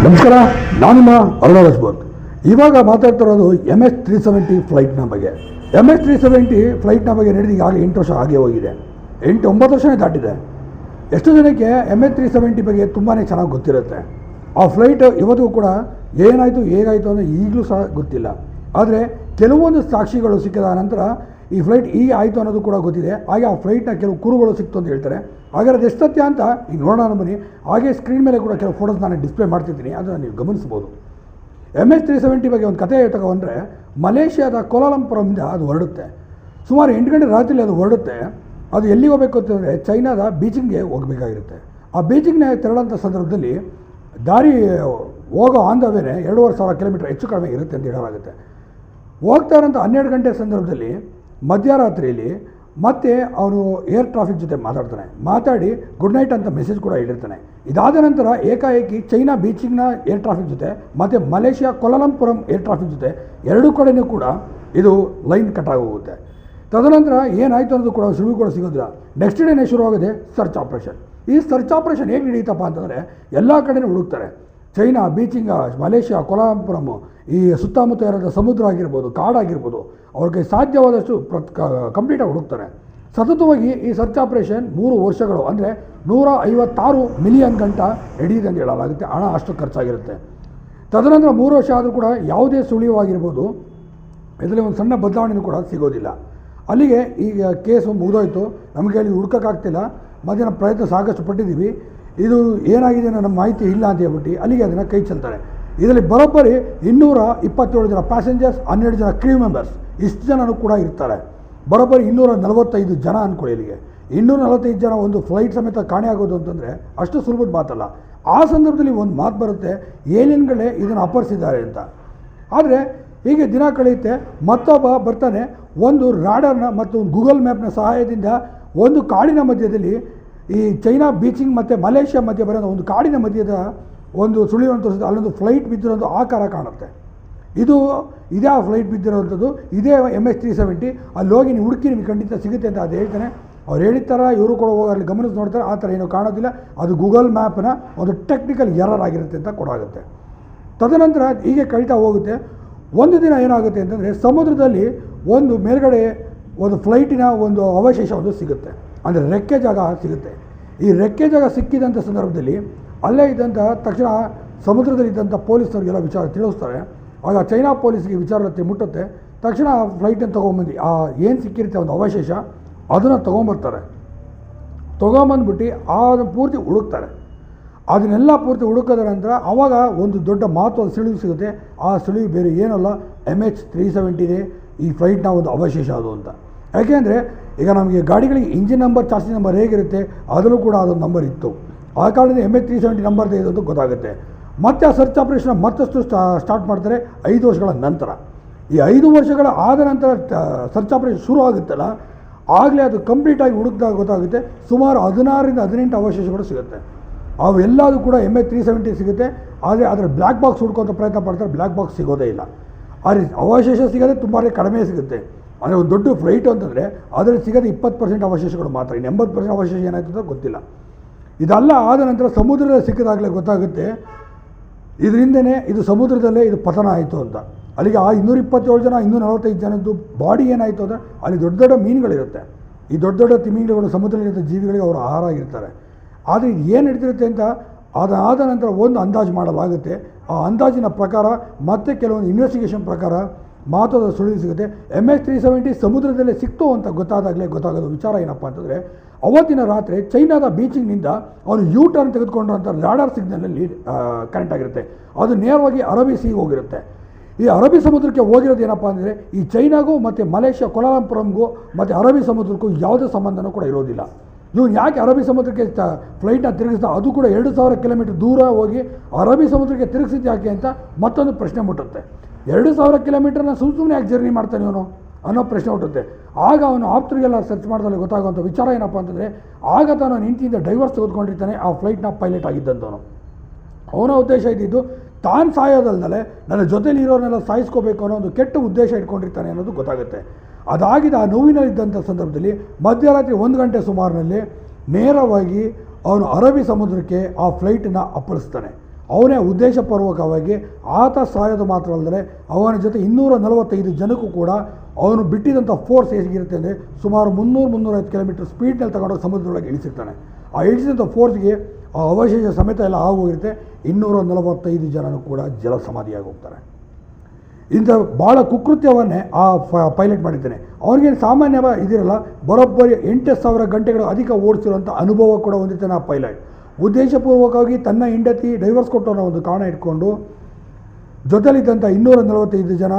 ನಮಸ್ಕಾರ, ನಾನು ನಿಮ್ಮ ಅರುಣ ರಾಜ್ಬೋತ್. ಇವಾಗ ಮಾತಾಡ್ತಿರೋದು MS-370 ಫ್ಲೈಟ್ನ ಬಗ್ಗೆ. MS-370 ಫ್ಲೈಟ್ನ ಬಗ್ಗೆ ನಡೆದು ಈಗಾಗಲೇ 8 ವರ್ಷ ಆಗೇ ಹೋಗಿದೆ. 9 ವರ್ಷನೇ ದಾಟಿದೆ. ಎಷ್ಟು ಜನಕ್ಕೆ MS-370 ಬಗ್ಗೆ ತುಂಬಾ ಚೆನ್ನಾಗಿ ಗೊತ್ತಿರುತ್ತೆ. ಆ ಫ್ಲೈಟ್ ಇವತ್ತಿಗೂ ಕೂಡ ಏನಾಯಿತು ಹೇಗಾಯಿತು ಅಂದರೆ ಈಗಲೂ ಸಹ ಗೊತ್ತಿಲ್ಲ. ಆದರೆ ಕೆಲವೊಂದು ಸಾಕ್ಷಿಗಳು ಸಿಕ್ಕಿದ ನಂತರ ಈ ಫ್ಲೈಟ್ ಹೀಗೆ ಆಯಿತು ಅನ್ನೋದು ಕೂಡ ಗೊತ್ತಿದೆ. ಹಾಗೆ ಆ ಫ್ಲೈಟ್ನ ಕೆಲವು ಕುರುಗಳು ಸಿಕ್ತು ಅಂತ ಹೇಳ್ತಾರೆ. ಹಾಗಾದ್ರೆ ಅದು ಎಷ್ಟು ಸತ್ಯ ಅಂತ ಈಗ ನೋಡೋಣ ಬನ್ನಿ. ಹಾಗೆ ಸ್ಕ್ರೀನ್ ಮೇಲೆ ಕೂಡ ಕೆಲವು ಫೋಟೋಸ್ ನಾನು ಡಿಸ್ಪ್ಲೇ ಮಾಡ್ತಿದ್ದೀನಿ, ಅದನ್ನು ನೀವು ಗಮನಿಸ್ಬೋದು. MS-370 ಬಗ್ಗೆ ಒಂದು ಕಥೆ ತಗೊಂಡ್ರೆ, ಮಲೇಷ್ಯಾದ ಕೋಲಾಲಂಪುರಮಿಂದ ಅದು ಹೊರಡುತ್ತೆ. ಸುಮಾರು 8 ಗಂಟೆ ರಾತ್ರಿಯಲ್ಲಿ ಅದು ಹೊರಡುತ್ತೆ. ಅದು ಎಲ್ಲಿಗೆ ಹೋಗಬೇಕು ಅಂತಂದರೆ ಚೈನಾದ ಬೀಜಿಂಗ್ಗೆ ಹೋಗಬೇಕಾಗಿರುತ್ತೆ. ಆ ಬೀಜಿಂಗ್ನ ತೆರಳಂಥ ಸಂದರ್ಭದಲ್ಲಿ ದಾರಿ ಹೋಗೋ ಆನ್ ದ ವೇನೆ 2,500 ಕಿಲೋಮೀಟರ್ ಹೆಚ್ಚು ಕಡಿಮೆ ಇರುತ್ತೆ ಅಂತ ಹೇಳಲಾಗುತ್ತೆ. ಹೋಗ್ತಾ ಇರೋಂಥ 12 ಗಂಟೆ ಸಂದರ್ಭದಲ್ಲಿ ಮಧ್ಯರಾತ್ರಿಯಲ್ಲಿ ಮತ್ತೆ ಅವನು ಏರ್ ಟ್ರಾಫಿಕ್ ಜೊತೆ ಮಾತಾಡಿ ಗುಡ್ ನೈಟ್ ಅಂತ ಮೆಸೇಜ್ ಕೂಡ ಹೇಳಿರ್ತಾನೆ. ಇದಾದ ನಂತರ ಏಕಾಏಕಿ ಚೈನಾ ಬೀಚಿಂಗ್ನ ಏರ್ ಟ್ರಾಫಿಕ್ ಜೊತೆ ಮತ್ತು ಮಲೇಷ್ಯಾ ಕೋಲಾಲಂಪುರಂ ಏರ್ ಟ್ರಾಫಿಕ್ ಜೊತೆ ಎರಡೂ ಕಡೆಯೂ ಕೂಡ ಇದು ಲೈನ್ ಕಟ್ ಆಗೋಗುತ್ತೆ. ತದನಂತರ ಏನಾಯಿತು ಅನ್ನೋದು ಕೂಡ ಸುಳಿವು ಕೂಡ ಸಿಗೋದಿಲ್ಲ. ನೆಕ್ಸ್ಟ್ ಡೇನೇ ಶುರುವಾಗಿದೆ ಸರ್ಚ್ ಆಪ್ರೇಷನ್. ಈ ಸರ್ಚ್ ಆಪ್ರೇಷನ್ ಹೇಗೆ ನಡೀತಪ್ಪ ಅಂತಂದರೆ, ಎಲ್ಲ ಕಡೆಯೂ ಹುಡುಕ್ತಾರೆ. ಚೈನಾ ಬೀಚಿಂಗ, ಮಲೇಷ್ಯಾ ಕೋಲಾಲಂಪುರಮು, ಈ ಸುತ್ತಮುತ್ತ ಇರೋದು ಸಮುದ್ರ ಆಗಿರ್ಬೋದು, ಕಾಡಾಗಿರ್ಬೋದು, ಅವ್ರಿಗೆ ಸಾಧ್ಯವಾದಷ್ಟು ಕಂಪ್ಲೀಟಾಗಿ ಹುಡುಕ್ತಾರೆ. ಸತತವಾಗಿ ಈ ಸರ್ಚ್ ಆಪ್ರೇಷನ್ 3 ವರ್ಷಗಳು ಅಂದರೆ 156 ಮಿಲಿಯನ್ ಗಂಟೆ ಹಿಡಿಯುತ್ತೆ ಅಂತ ಹೇಳಲಾಗುತ್ತೆ. ಹಣ ಅಷ್ಟು ಖರ್ಚಾಗಿರುತ್ತೆ. ತದನಂತರ 3 ವರ್ಷ ಆದರೂ ಕೂಡ ಯಾವುದೇ ಸುಳಿವಾಗಿರ್ಬೋದು, ಇದರಲ್ಲಿ ಒಂದು ಸಣ್ಣ ಬದಲಾವಣೆಯೂ ಕೂಡ ಸಿಗೋದಿಲ್ಲ. ಅಲ್ಲಿಗೆ ಈಗ ಕೇಸು ಮುಗಿದೋಯ್ತು, ನಮಗೆ ಅಲ್ಲಿ ಹುಡ್ಕೋಕ್ಕಾಗ್ತಿಲ್ಲ, ಮತ್ತು ನಮ್ಮ ಪ್ರಯತ್ನ ಸಾಕಷ್ಟು ಪಟ್ಟಿದ್ದೀವಿ, ಇದು ಏನಾಗಿದೆ ಅನ್ನೋ ನಮ್ಮ ಮಾಹಿತಿ ಇಲ್ಲ ಅಂತ ಹೇಳ್ಬಿಟ್ಟು ಅಲ್ಲಿಗೆ ಅದನ್ನು ಕೈ ಚೆಲ್ತಾರೆ. ಇದರಲ್ಲಿ ಬರೋಬ್ಬರಿ 227 ಜನ ಪ್ಯಾಸೆಂಜರ್ಸ್, 12 ಜನ ಕ್ರೂ ಮೆಂಬರ್ಸ್, ಇಷ್ಟು ಜನನೂ ಕೂಡ ಇರ್ತಾರೆ. ಬರೋಬ್ಬರಿ 245 ಜನ ಅಂದ್ಕೊಳ್ಳಿ. ಇಲ್ಲಿಗೆ 245 ಜನ ಒಂದು ಫ್ಲೈಟ್ ಸಮೇತ ಕಾಣೆಯಾಗೋದು ಅಂತಂದರೆ ಅಷ್ಟು ಸುಲಭದ ಮಾತಲ್ಲ. ಆ ಸಂದರ್ಭದಲ್ಲಿ ಒಂದು ಮಾತು ಬರುತ್ತೆ, ಏಲಿಯನ್ಗಳೇ ಇದನ್ನು ಅಪಹರಿಸಿದ್ದಾರೆ ಅಂತ. ಆದರೆ ಹೀಗೆ ದಿನ ಕಳೆಯುತ್ತೆ. ಮತ್ತೊಬ್ಬ ಬರ್ತಾನೆ, ಒಂದು ರಾಡರ್ನ ಮತ್ತು ಒಂದು ಗೂಗಲ್ ಮ್ಯಾಪ್ನ ಸಹಾಯದಿಂದ ಒಂದು ಕಾಡಿನ ಮಧ್ಯದಲ್ಲಿ, ಈ ಚೈನಾ ಬೀಚಿಂಗ್ ಮತ್ತು ಮಲೇಷ್ಯಾ ಮಧ್ಯೆ ಬರೋ ಒಂದು ಕಾಡಿನ ಮಧ್ಯದ ಒಂದು ಸುಳಿವನ್ನು ತೋರಿಸಿದ ಅಲ್ಲೊಂದು ಫ್ಲೈಟ್ ಬಿದ್ದಿರೋದು ಆಕಾರ ಕಾಣುತ್ತೆ. ಇದೇ ಆ ಫ್ಲೈಟ್ ಬಿದ್ದಿರೋವಂಥದ್ದು, ಇದೇ MS-370. ಅಲ್ಲಿ ಹೋಗಿ ನೀವು ಹುಡುಕಿ ನಿಮಗೆ ಖಂಡಿತ ಸಿಗುತ್ತೆ ಅಂತ ಅದು ಹೇಳ್ತಾನೆ. ಅವ್ರು ಹೇಳಿದ ಥರ ಇವರು ಕೂಡ ಹೋಗಿ ಅಲ್ಲಿ ಗಮನಿಸಿ ನೋಡ್ತಾರೆ, ಆ ಥರ ಏನೂ ಕಾಣೋದಿಲ್ಲ. ಅದು ಗೂಗಲ್ ಮ್ಯಾಪ್ನ ಒಂದು ಟೆಕ್ನಿಕಲ್ ಎರರ್ ಆಗಿರುತ್ತೆ ಅಂತ ಕೊಡಾಗುತ್ತೆ. ತದನಂತರ ಹೀಗೆ ಕಳೀತಾ ಹೋಗುತ್ತೆ. ಒಂದು ದಿನ ಏನಾಗುತ್ತೆ ಅಂತಂದರೆ, ಸಮುದ್ರದಲ್ಲಿ ಒಂದು ಮೇಲ್ಗಡೆ ಒಂದು ಫ್ಲೈಟಿನ ಒಂದು ಅವಶೇಷ ಒಂದು ಸಿಗುತ್ತೆ, ಅಂದರೆ ರೆಕ್ಕೆ ಜಾಗ ಸಿಗುತ್ತೆ. ಈ ರೆಕ್ಕೆ ಜಾಗ ಸಿಕ್ಕಿದಂಥ ಸಂದರ್ಭದಲ್ಲಿ ಅಲ್ಲೇ ಇದ್ದಂಥ ತಕ್ಷಣ ಸಮುದ್ರದಲ್ಲಿದ್ದಂಥ ಪೊಲೀಸರಿಗೆಲ್ಲ ವಿಚಾರ ತಿಳಿಸ್ತಾರೆ. ಆಗ ಚೈನಾ ಪೊಲೀಸ್ಗೆ ವಿಚಾರತೆ ಮುಟ್ಟುತ್ತೆ. ತಕ್ಷಣ ಆ ಫ್ಲೈಟನ್ನು ತೊಗೊಂಬಂದು ಏನು ಸಿಕ್ಕಿರುತ್ತೆ ಒಂದು ಅವಶೇಷ ಅದನ್ನು ತೊಗೊಂಬರ್ತಾರೆ. ತೊಗೊಂಬಂದ್ಬಿಟ್ಟು ಅದನ್ನು ಪೂರ್ತಿ ಹುಡುಕ್ತಾರೆ. ಅದನ್ನೆಲ್ಲ ಪೂರ್ತಿ ಹುಡುಕೋದ ನಂತರ ಆವಾಗ ಒಂದು ದೊಡ್ಡ ಮಾತು ಸುಳಿವು ಸಿಗುತ್ತೆ. ಆ ಸುಳಿವು ಬೇರೆ ಏನಲ್ಲ, MS-370 ಈ ಫ್ಲೈಟ್ನ ಒಂದು ಅವಶೇಷ ಅದು ಅಂತ. ಯಾಕೆಂದರೆ ಈಗ ನಮಗೆ ಗಾಡಿಗಳಿಗೆ ಇಂಜಿನ್ ನಂಬರ್, ಚಾಸಿ ನಂಬರ್ ಹೇಗಿರುತ್ತೆ, ಅದರಲ್ಲೂ ಕೂಡ ಅದೊಂದು ನಂಬರ್ ಇತ್ತು. ಆ ಕಾರಣದಿಂದ MS-370 ನಂಬರ್ದೇ ಇದು ಅಂತ ಗೊತ್ತಾಗುತ್ತೆ. ಮತ್ತೆ ಆ ಸರ್ಚ್ ಆಪ್ರೇಷನ್ ಮತ್ತಷ್ಟು ಸ್ಟಾರ್ಟ್ ಮಾಡ್ತಾರೆ 5 ವರ್ಷಗಳ ನಂತರ. ಈ 5 ವರ್ಷಗಳ ಆದ ನಂತರ ಸರ್ಚ್ ಆಪ್ರೇಷನ್ ಶುರು ಆಗುತ್ತಲ್ಲ, ಆಗಲೇ ಅದು ಕಂಪ್ಲೀಟಾಗಿ ಹುಡುಕಿದಾಗ ಗೊತ್ತಾಗುತ್ತೆ. ಸುಮಾರು 16ರಿಂದ 18 ಅವಶೇಷಗಳು ಸಿಗುತ್ತೆ. ಅವೆಲ್ಲದೂ ಕೂಡ MS-370 ಸಿಗುತ್ತೆ. ಆದರೆ ಅದರ ಬ್ಲ್ಯಾಕ್ ಬಾಕ್ಸ್ ಹುಡ್ಕೋಂಥ ಪ್ರಯತ್ನ ಪಡ್ತಾರೆ, ಬ್ಲ್ಯಾಕ್ ಬಾಕ್ಸ್ ಸಿಗೋದೇ ಇಲ್ಲ. ಆದರೆ ಅವಶೇಷ ಸಿಗೋದೇ ತುಂಬ ಕಡಿಮೆ ಸಿಗುತ್ತೆ. ಅಂದರೆ ಒಂದು ದೊಡ್ಡ ಫ್ಲೈಟು ಅಂತಂದರೆ ಅದರಲ್ಲಿ ಸಿಗೋದು 20% ಅವಶೇಷಗಳು ಮಾತ್ರ. ಇನ್ನು 80% ಅವಶೇಷ ಏನಾಯ್ತು ಅಂತ ಗೊತ್ತಿಲ್ಲ. ಇದೆಲ್ಲ ಆದ ನಂತರ ಸಮುದ್ರದಲ್ಲಿ ಸಿಕ್ಕಿದಾಗಲೇ ಗೊತ್ತಾಗುತ್ತೆ, ಇದರಿಂದನೇ ಇದು ಸಮುದ್ರದಲ್ಲೇ ಇದು ಪತನ ಆಯಿತು ಅಂತ. ಅಲ್ಲಿಗೆ ಆ 227 ಜನ, 245 ಜನದ್ದು ಬಾಡಿ ಏನಾಯಿತು ಅಂದರೆ, ಅಲ್ಲಿ ದೊಡ್ಡ ದೊಡ್ಡ ಮೀನುಗಳಿರುತ್ತೆ. ಈ ದೊಡ್ಡ ದೊಡ್ಡ ತಿಮಿಂಗಿಲಗಳು ಸಮುದ್ರದಲ್ಲಿದ್ದ ಜೀವಿಗಳಿಗೆ ಅವರು ಆಹಾರ ಆಗಿರ್ತಾರೆ. ಆದರೆ ಇದು ಏನು ನಡೀತಿರುತ್ತೆ ಅಂತ ಅದಾದ ನಂತರ ಒಂದು ಅಂದಾಜು ಮಾಡಲಾಗುತ್ತೆ. ಆ ಅಂದಾಜಿನ ಪ್ರಕಾರ ಮತ್ತೆ ಕೆಲವೊಂದು ಇನ್ವೆಸ್ಟಿಗೇಷನ್ ಪ್ರಕಾರ ಮಾತುದ ಸುಳಿವು ಸಿಗುತ್ತೆ. MS-370 ಸಮುದ್ರದಲ್ಲೇ ಸಿಕ್ತು ಅಂತ ಗೊತ್ತಾದಾಗಲೇ ಗೊತ್ತಾಗೋದು ವಿಚಾರ ಏನಪ್ಪ ಅಂತಂದರೆ, ಅವತ್ತಿನ ರಾತ್ರಿ ಚೈನಾದ ಬೀಚಿಂಗ್ನಿಂದ ಅವನು ಯೂ ಟರ್ನ್ ತೆಗೆದುಕೊಂಡ್ರಂಥ ರಾಡಾರ್ ಸಿಗ್ನಲಲ್ಲಿ ಕನೆಕ್ಟ್ ಆಗಿರುತ್ತೆ. ಅದು ನೇರವಾಗಿ ಅರಬ್ಬಿ ಸೀಗೆ ಹೋಗಿರುತ್ತೆ. ಈ ಅರಬ್ಬಿ ಸಮುದ್ರಕ್ಕೆ ಹೋಗಿರೋದು ಏನಪ್ಪ ಅಂದರೆ, ಈ ಚೈನಾಗೂ ಮತ್ತು ಮಲೇಷ್ಯಾ ಕೋಲಾಲಂಪುರಂಗೂ ಮತ್ತು ಅರಬ್ಬಿ ಸಮುದ್ರಕ್ಕೂ ಯಾವುದೇ ಸಂಬಂಧನೂ ಕೂಡ ಇರೋದಿಲ್ಲ. ಇವನು ಯಾಕೆ ಅರಬ್ಬಿ ಸಮುದ್ರಕ್ಕೆ ಫ್ಲೈಟ್ನ ತಿರುಗಿಸ್ದ, ಅದು ಕೂಡ 2,000 ಕಿಲೋಮೀಟರ್ ದೂರ ಹೋಗಿ ಅರಬ್ಬಿ ಸಮುದ್ರಕ್ಕೆ ತಿರುಗಿಸಿದ್ದು ಯಾಕೆ ಅಂತ ಮತ್ತೊಂದು ಪ್ರಶ್ನೆ ಮುಟ್ಟುತ್ತೆ. 2,000 ಕಿಲೋಮೀಟರ್ನ ಸುಮ್ಮನೆ ಯಾಕೆ ಜರ್ನಿ ಮಾಡ್ತಾನೆ ಇವನು ಅನ್ನೋ ಪ್ರಶ್ನೆ ಹುಟ್ಟುತ್ತೆ. ಆಗ ಅವನು ಆಪ್ತರಿಗೆಲ್ಲ ಸರ್ಚ್ ಮಾಡಿದಲ್ಲಿ ಗೊತ್ತಾಗುವಂಥ ವಿಚಾರ ಏನಪ್ಪ ಅಂತಂದರೆ, ಆಗ ತಾನು ಹೆಂಡತಿಯಿಂದ ಡೈವರ್ಸ್ ತೆಗೆದುಕೊಂಡಿರ್ತಾನೆ ಆ ಫ್ಲೈಟ್ನ ಪೈಲಟ್ ಆಗಿದ್ದಂಥವನು. ಅವನ ಉದ್ದೇಶ ಇದ್ದಿದ್ದು ತಾನು ಸಾಯೋದಲ್ದಲೆ ನನ್ನ ಜೊತೆಲಿ ಇರೋರನ್ನೆಲ್ಲ ಸಾಯಿಸ್ಕೋಬೇಕು ಅನ್ನೋ ಒಂದು ಕೆಟ್ಟ ಉದ್ದೇಶ ಇಟ್ಕೊಂಡಿರ್ತಾನೆ ಅನ್ನೋದು ಗೊತ್ತಾಗುತ್ತೆ. ಅದಾಗಿದ್ದು ಆ ನೋವಿನಲ್ಲಿದ್ದಂಥ ಸಂದರ್ಭದಲ್ಲಿ ಮಧ್ಯರಾತ್ರಿ 1 ಗಂಟೆ ಸುಮಾರಿನಲ್ಲಿ ನೇರವಾಗಿ ಅವನು ಅರಬ್ಬಿ ಸಮುದ್ರಕ್ಕೆ ಆ ಫ್ಲೈಟನ್ನು ಅಪ್ಪಳಿಸ್ತಾನೆ. ಅವನೇ ಉದ್ದೇಶಪೂರ್ವಕವಾಗಿ ಆತ ಸಾಯೋದು ಮಾತ್ರ ಅಲ್ಲದೆ ಅವನ ಜೊತೆ 245 ಜನಕ್ಕೂ ಕೂಡ ಅವನು ಬಿಟ್ಟಿದಂಥ ಫೋರ್ಸ್ ಹೇಗಿರುತ್ತೆ ಅಂದರೆ ಸುಮಾರು 300-350 ಕಿಲೋಮೀಟರ್ ಸ್ಪೀಡ್ನಲ್ಲಿ ತಗೊಂಡೋಗಿ ಸಮುದ್ರದೊಳಗೆ ಇಳಿಸಿರ್ತಾನೆ. ಆ ಇಳಿಸಿದಂಥ ಫೋರ್ಸ್ಗೆ ಆ ಅವಶೇಷ ಸಮೇತ ಎಲ್ಲ ಆಗೋಗಿರುತ್ತೆ. 245 ಜನನೂ ಕೂಡ ಜಲ ಸಮಾಧಿಯಾಗಿ ಹೋಗ್ತಾರೆ. ಇಂಥ ಭಾಳ ಕುಕೃತ್ಯವನ್ನೇ ಆ ಪೈಲಟ್ ಮಾಡಿದ್ದಾನೆ. ಅವ್ರಿಗೇನು ಸಾಮಾನ್ಯವಾಗಿ ಇದಿರಲ್ಲ, ಬರೋಬ್ಬರಿ 8,000 ಗಂಟೆಗಳು ಅಧಿಕ ಓಡಿಸಿರುವಂಥ ಅನುಭವ ಕೂಡ ಹೊಂದಿರ್ತಾನೆ ಆ ಪೈಲಟ್. ಉದ್ದೇಶಪೂರ್ವಕವಾಗಿ ತನ್ನ ಹೆಂಡತಿ ಡೈವರ್ಸ್ ಕೊಟ್ಟವನ್ನ ಒಂದು ಕಾರಣ ಇಟ್ಕೊಂಡು ಜೊತೆಲಿದ್ದಂಥ 245 ಜನ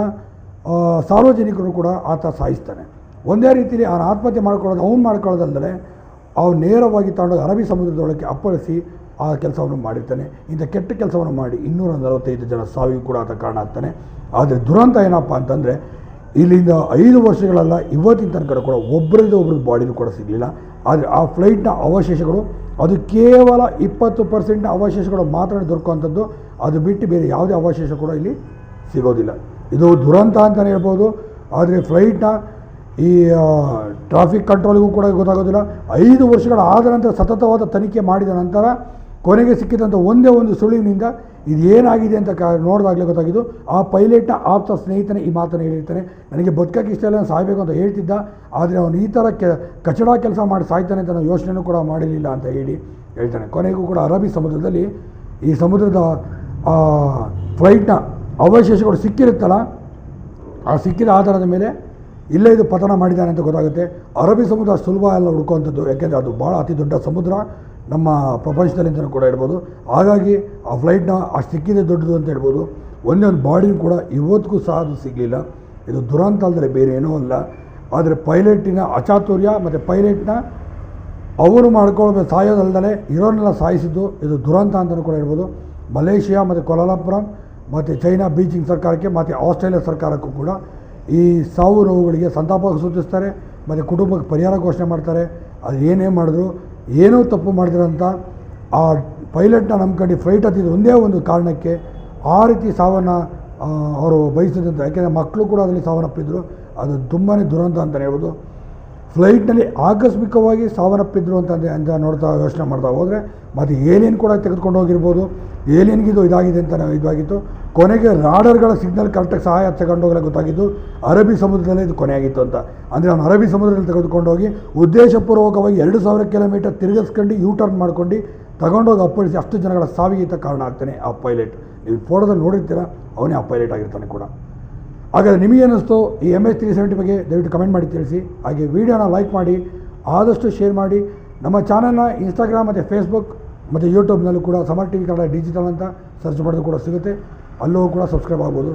ಸಾರ್ವಜನಿಕರು ಕೂಡ ಆತ ಸಾಯಿಸ್ತಾನೆ. ಒಂದೇ ರೀತಿಯಲ್ಲಿ ಅವನ ಆತ್ಮಹತ್ಯೆ ಮಾಡ್ಕೊಳ್ಳೋದಲ್ಲದೆ ಅವನು ನೇರವಾಗಿ ತಗೊಂಡೋಗಿ ಅರಬ್ಬಿ ಸಮುದ್ರದೊಳಗೆ ಅಪ್ಪಳಿಸಿ ಆ ಕೆಲಸವನ್ನು ಮಾಡಿರ್ತಾನೆ. ಇಂಥ ಕೆಟ್ಟ ಕೆಲಸವನ್ನು ಮಾಡಿ 245 ಜನ ಸಾವಿಗೂ ಕೂಡ ಆತ ಕಾರಣ ಆಗ್ತಾನೆ. ಆದರೆ ದುರಂತ ಏನಪ್ಪ ಅಂತಂದರೆ ಇಲ್ಲಿಂದ 5 ವರ್ಷಗಳಲ್ಲ ಇವತ್ತಿನ ತನಕ ಕೂಡ ಒಬ್ಬರದ್ದು ಬಾಡಿನೂ ಕೂಡ ಸಿಗಲಿಲ್ಲ. ಆದರೆ ಆ ಫ್ಲೈಟ್ನ ಅವಶೇಷಗಳು ಅದು ಕೇವಲ 20% ಅವಶೇಷಗಳು ಮಾತ್ರ ದೊರಕುವಂಥದ್ದು. ಅದು ಬಿಟ್ಟು ಬೇರೆ ಯಾವುದೇ ಅವಶೇಷ ಕೂಡ ಇಲ್ಲಿ ಸಿಗೋದಿಲ್ಲ. ಇದು ದುರಂತ ಅಂತಲೇ ಹೇಳ್ಬೋದು. ಆದರೆ ಫ್ಲೈಟ್ನ ಈ ಟ್ರಾಫಿಕ್ ಕಂಟ್ರೋಲಿಗೂ ಕೂಡ ಗೊತ್ತಾಗೋದಿಲ್ಲ. 5 ವರ್ಷಗಳ ಆದ ನಂತರ ಸತತವಾದ ತನಿಖೆ ಮಾಡಿದ ನಂತರ ಕೊನೆಗೆ ಸಿಕ್ಕಿದಂಥ ಒಂದೇ ಒಂದು ಸುಳಿವಿನಿಂದ ಇದೇನಾಗಿದೆ ಅಂತ ನೋಡಿದಾಗಲೇ ಗೊತ್ತಾಗಿದ್ದು. ಆ ಪೈಲಟ್ನ ಆಪ್ತ ಸ್ನೇಹಿತನೇ ಈ ಮಾತನ್ನು ಹೇಳಿರ್ತಾನೆ, ನನಗೆ ಬದುಕಕ್ಕೆ ಇಷ್ಟ ಇಲ್ಲ, ಸಾಯಬೇಕು ಅಂತ ಹೇಳ್ತಿದ್ದ, ಆದರೆ ಅವನು ಈ ಥರ ಕಚಡ ಕೆಲಸ ಮಾಡಿ ಸಾಯ್ತಾನೆ ಅಂತ ನಾವು ಯೋಚನೆಯೂ ಕೂಡ ಮಾಡಿರಲಿಲ್ಲ ಅಂತ ಹೇಳ್ತಾನೆ. ಕೊನೆಗೂ ಕೂಡ ಅರಬ್ಬಿ ಸಮುದ್ರದಲ್ಲಿ ಈ ಸಮುದ್ರದ ಫ್ಲೈಟ್ನ ಅವಶೇಷಗಳು ಸಿಕ್ಕಿರುತ್ತಲ್ಲ, ಆ ಸಿಕ್ಕಿದ ಆಧಾರದ ಮೇಲೆ ಇಲ್ಲೇ ಇದು ಪತನ ಮಾಡಿದ್ದಾನೆ ಅಂತ ಗೊತ್ತಾಗುತ್ತೆ. ಅರಬ್ಬಿ ಸಮುದ್ರ ಸುಲಭ ಎಲ್ಲ ಹುಡ್ಕೋವಂಥದ್ದು, ಯಾಕೆಂದರೆ ಅದು ಭಾಳ ಅತಿ ದೊಡ್ಡ ಸಮುದ್ರ ನಮ್ಮ ಪ್ರಪಂಚದಲ್ಲಿ ಅಂತಲೂ ಕೂಡ ಹೇಳ್ಬೋದು. ಹಾಗಾಗಿ ಆ ಫ್ಲೈಟ್ನ ಅಷ್ಟು ಸಿಕ್ಕಿದೆ ದೊಡ್ಡದು ಅಂತ ಹೇಳ್ಬೋದು. ಒಂದೇ ಒಂದು ಬಾಡಿನೂ ಕೂಡ ಇವತ್ತಿಗೂ ಸಹ ಅದು ಸಿಗಲಿಲ್ಲ. ಇದು ದುರಂತ ಅಲ್ಲದೆ ಬೇರೆ ಏನೂ ಅಲ್ಲ. ಆದರೆ ಪೈಲಟ್ಟಿನ ಅಚಾತುರ್ಯ ಮತ್ತು ಪೈಲಟ್ನ ಅವರು ಮಾಡ್ಕೊಳ್ಬೇಕು ಸಾಯೋದಲ್ಲದೆ ಇರೋನ್ನೆಲ್ಲ ಸಾಯಿಸಿದ್ದು ಇದು ದುರಂತ ಅಂತಲೂ ಕೂಡ ಹೇಳ್ಬೋದು. ಮಲೇಷಿಯಾ ಮತ್ತು ಕೊಲಾಲಂಪುರಂ ಮತ್ತು ಚೈನಾ ಬೀಜಿಂಗ್ ಸರ್ಕಾರಕ್ಕೆ ಮತ್ತು ಆಸ್ಟ್ರೇಲಿಯಾ ಸರ್ಕಾರಕ್ಕೂ ಕೂಡ ಈ ಸಾವು ನೋವುಗಳಿಗೆ ಸಂತಾಪ ಸೂಚಿಸ್ತಾರೆ ಮತ್ತು ಕುಟುಂಬಕ್ಕೆ ಪರಿಹಾರ ಘೋಷಣೆ ಮಾಡ್ತಾರೆ. ಅದು ಏನೇ ಮಾಡಿದ್ರು ಏನೂ ತಪ್ಪು ಮಾಡಿದ್ರಂತ ಆ ಪೈಲಟ್ನ ನಂಬ್ಕೊಂಡು ಫ್ಲೈಟ್ ಹತ್ತಿದ್ದು ಒಂದೇ ಒಂದು ಕಾರಣಕ್ಕೆ ಆ ರೀತಿ ಸಾವನ್ನು ಅವರು ಬಯಸಿದಂತ. ಯಾಕೆಂದರೆ ಮಕ್ಕಳು ಕೂಡ ಅದರಲ್ಲಿ ಸಾವನ್ನಪ್ಪಿದ್ರು. ಅದು ತುಂಬಾ ದುರಂತ ಅಂತಲೇ ಹೇಳ್ಬೋದು. ಫ್ಲೈಟ್ನಲ್ಲಿ ಆಕಸ್ಮಿಕವಾಗಿ ಸಾವನ್ನಪ್ಪಿದ್ರು ಅಂತ ನೋಡ್ತಾ ಯೋಚನೆ ಮಾಡ್ತಾ ಹೋದರೆ ಮತ್ತು ಏಲಿಯನ್ ಕೂಡ ತೆಗೆದುಕೊಂಡು ಹೋಗಿರ್ಬೋದು. ಏಲಿಯನ್ಗಿದು ಇದಾಗಿದೆ ಅಂತ ಇದಾಗಿತ್ತು. ಕೊನೆಗೆ ರಾಡರ್ಗಳ ಸಿಗ್ನಲ್ ಕರೆಕ್ಟಾಗಿ ಸಹಾಯ ತಗೊಂಡೋಗಲೇ ಗೊತ್ತಾಗಿದ್ದು ಅರಬ್ಬಿ ಸಮುದ್ರದಲ್ಲೇ ಇದು ಕೊನೆಯಾಗಿತ್ತು ಅಂತ. ಅಂದರೆ ಅವನು ಅರಬ್ಬಿ ಸಮುದ್ರದಲ್ಲಿ ತೆಗೆದುಕೊಂಡೋಗಿ ಉದ್ದೇಶಪೂರ್ವಕವಾಗಿ 2,000 ಕಿಲೋಮೀಟರ್ ತಿರುಗಿಸ್ಕೊಂಡು ಟರ್ನ್ ಮಾಡ್ಕೊಂಡು ತಗೊಂಡೋಗಿ ಅಪ್ಪಳಿಸಿ ಅಷ್ಟು ಜನಗಳ ಸಾವಿಗೆ ಕಾರಣ ಆಗ್ತಾನೆ ಆ ಪೈಲಟ್. ನೀವು ಫೋಟೋದಲ್ಲಿ ನೋಡಿರ್ತೀರ, ಅವನೇ ಆ ಪೈಲಟ್ ಆಗಿರ್ತಾನೆ ಕೂಡ. ಹಾಗಾದರೆ ನಿಮಗೇನಿಸ್ತು ಈ MH370 ಬಗ್ಗೆ ದಯವಿಟ್ಟು ಕಮೆಂಟ್ ಮಾಡಿ ತಿಳಿಸಿ. ಹಾಗೆ ವಿಡಿಯೋನ ಲೈಕ್ ಮಾಡಿ, ಆದಷ್ಟು ಶೇರ್ ಮಾಡಿ. ನಮ್ಮ ಚಾನಲ್ನ ಇನ್ಸ್ಟಾಗ್ರಾಮ್ ಮತ್ತು ಫೇಸ್ಬುಕ್ ಮತ್ತು ಯೂಟ್ಯೂಬ್ನಲ್ಲೂ ಕೂಡ ಸಮರ್ TV ಕನ್ನಡ ಡಿಜಿಟಲ್ ಅಂತ ಸರ್ಚ್ ಮಾಡೋದು ಕೂಡ ಸಿಗುತ್ತೆ. ಅಲ್ಲೂ ಕೂಡ ಸಬ್ಸ್ಕ್ರೈಬ್ ಆಗ್ಬೋದು.